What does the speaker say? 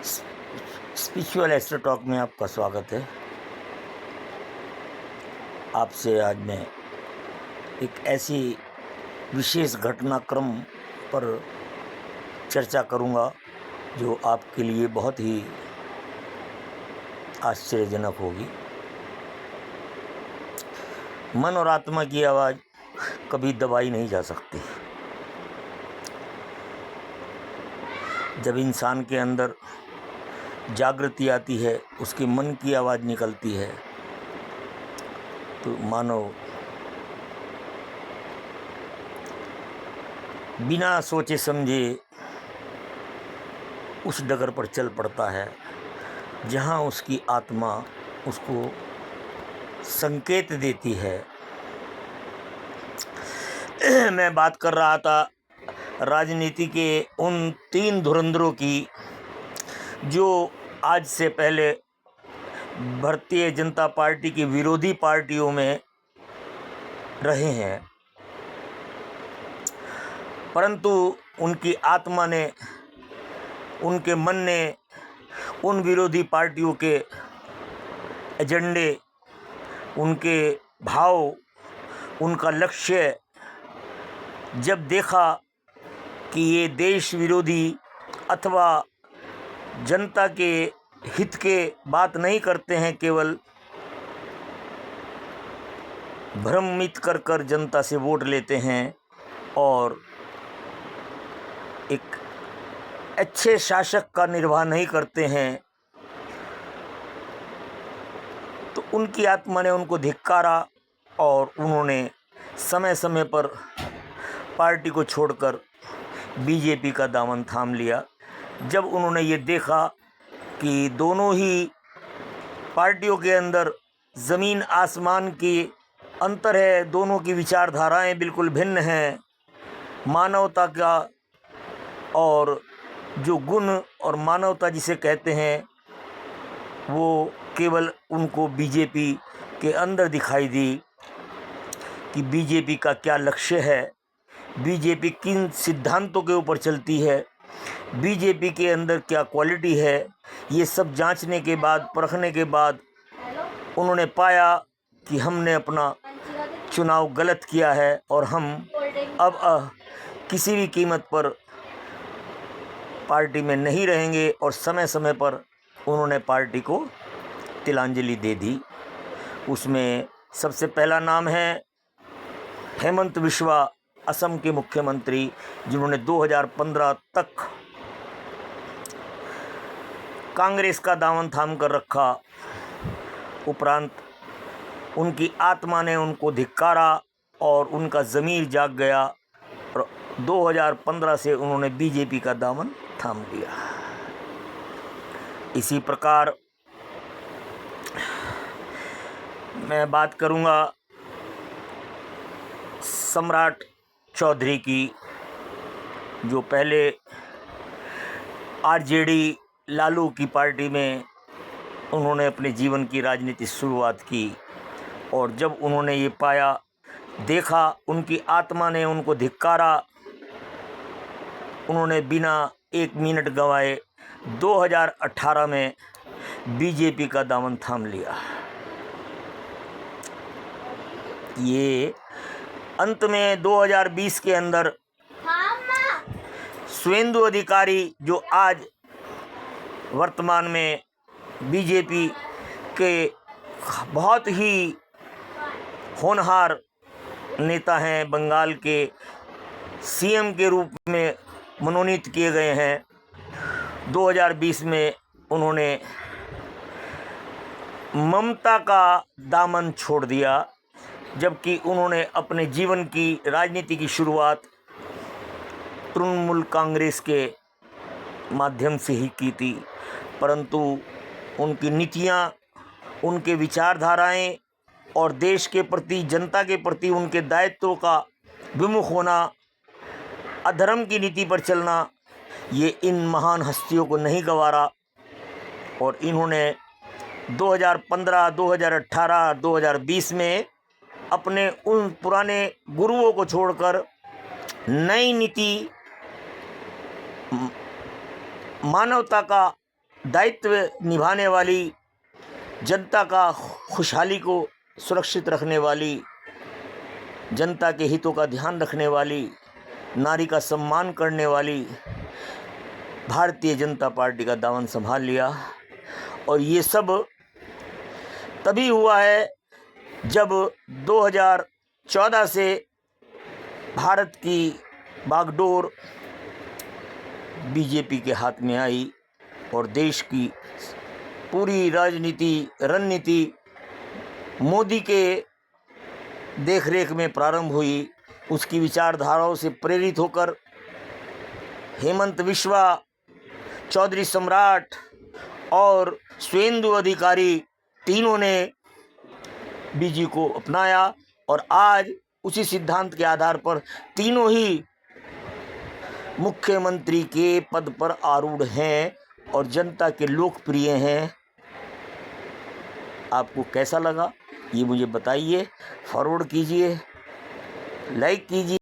Spiritual astro talk में आपका स्वागत है। आपसे आज मैं एक ऐसी विशेष घटनाक्रम पर चर्चा करूंगा जो आपके लिए बहुत ही आश्चर्यजनक होगी। मन और आत्मा की आवाज़ कभी दबाई नहीं जा सकती। जब इंसान के अंदर जागृति आती है, उसके मन की आवाज़ निकलती है, तो मानव बिना सोचे समझे उस डगर पर चल पड़ता है जहाँ उसकी आत्मा उसको संकेत देती है। मैं बात कर रहा था राजनीति के उन 3 धुरंधरों की जो आज से पहले भारतीय जनता पार्टी की विरोधी पार्टियों में रहे हैं, परंतु उनकी आत्मा ने, उनके मन ने उन विरोधी पार्टियों के एजेंडे, उनके भाव, उनका लक्ष्य जब देखा कि ये देश विरोधी अथवा जनता के हित के बात नहीं करते हैं, केवल भ्रमित कर कर जनता से वोट लेते हैं और एक अच्छे शासक का निर्वाह नहीं करते हैं, तो उनकी आत्मा ने उनको धिक्कारा और उन्होंने समय समय पर पार्टी को छोड़कर बीजेपी का दामन थाम लिया। जब उन्होंने ये देखा कि दोनों ही पार्टियों के अंदर ज़मीन आसमान की अंतर है, दोनों की विचारधाराएं बिल्कुल भिन्न हैं, मानवता का और जो गुण और मानवता जिसे कहते हैं वो केवल उनको बीजेपी के अंदर दिखाई दी कि बीजेपी का क्या लक्ष्य है, बीजेपी किन सिद्धांतों के ऊपर चलती है, बीजेपी के अंदर क्या क्वालिटी है। ये सब जांचने के बाद, परखने के बाद उन्होंने पाया कि हमने अपना चुनाव गलत किया है और हम अब किसी भी कीमत पर पार्टी में नहीं रहेंगे, और समय समय पर उन्होंने पार्टी को तिलांजलि दे दी। उसमें सबसे पहला नाम है हेमंत बिस्वा, असम के मुख्यमंत्री, जिन्होंने 2015 तक कांग्रेस का दामन थाम कर रखा। उपरांत उनकी आत्मा ने उनको धिक्कारा और उनका ज़मीर जाग गया और 2015 से उन्होंने बीजेपी का दामन थाम लिया। इसी प्रकार मैं बात करूंगा सम्राट चौधरी की, जो पहले आरजेडी लालू की पार्टी में उन्होंने अपने जीवन की राजनीतिक शुरुआत की, और जब उन्होंने ये पाया, देखा, उनकी आत्मा ने उनको धिक्कारा, उन्होंने बिना 1 मिनट गंवाए 2018 में बीजेपी का दामन थाम लिया। ये अंत में 2020 के अंदर शुवेंदु अधिकारी, जो आज वर्तमान में बीजेपी के बहुत ही होनहार नेता हैं, बंगाल के सीएम के रूप में मनोनीत किए गए हैं, 2020 में उन्होंने ममता का दामन छोड़ दिया, जबकि उन्होंने अपने जीवन की राजनीति की शुरुआत तृणमूल कांग्रेस के माध्यम से ही की थी, परंतु उनकी नीतियाँ, उनके विचारधाराएं और देश के प्रति, जनता के प्रति उनके दायित्व का विमुख होना, अधर्म की नीति पर चलना, ये इन महान हस्तियों को नहीं गंवारा और इन्होंने 2015, 2018, 2020 में अपने उन पुराने गुरुओं को छोड़कर नई नीति, मानवता का दायित्व निभाने वाली, जनता का खुशहाली को सुरक्षित रखने वाली, जनता के हितों का ध्यान रखने वाली, नारी का सम्मान करने वाली भारतीय जनता पार्टी का दामन संभाल लिया। और ये सब तभी हुआ है जब 2014 से भारत की बागडोर बीजेपी के हाथ में आई और देश की पूरी रणनीति मोदी के देखरेख में प्रारंभ हुई। उसकी विचारधाराओं से प्रेरित होकर हेमंत बिस्वा, चौधरी सम्राट और सुवेंदु अधिकारी तीनों ने बीजेपी को अपनाया और आज उसी सिद्धांत के आधार पर तीनों ही मुख्यमंत्री के पद पर आरूढ़ हैं और जनता के लोकप्रिय हैं। आपको कैसा लगा ये मुझे बताइए, फॉरवर्ड कीजिए, लाइक कीजिए।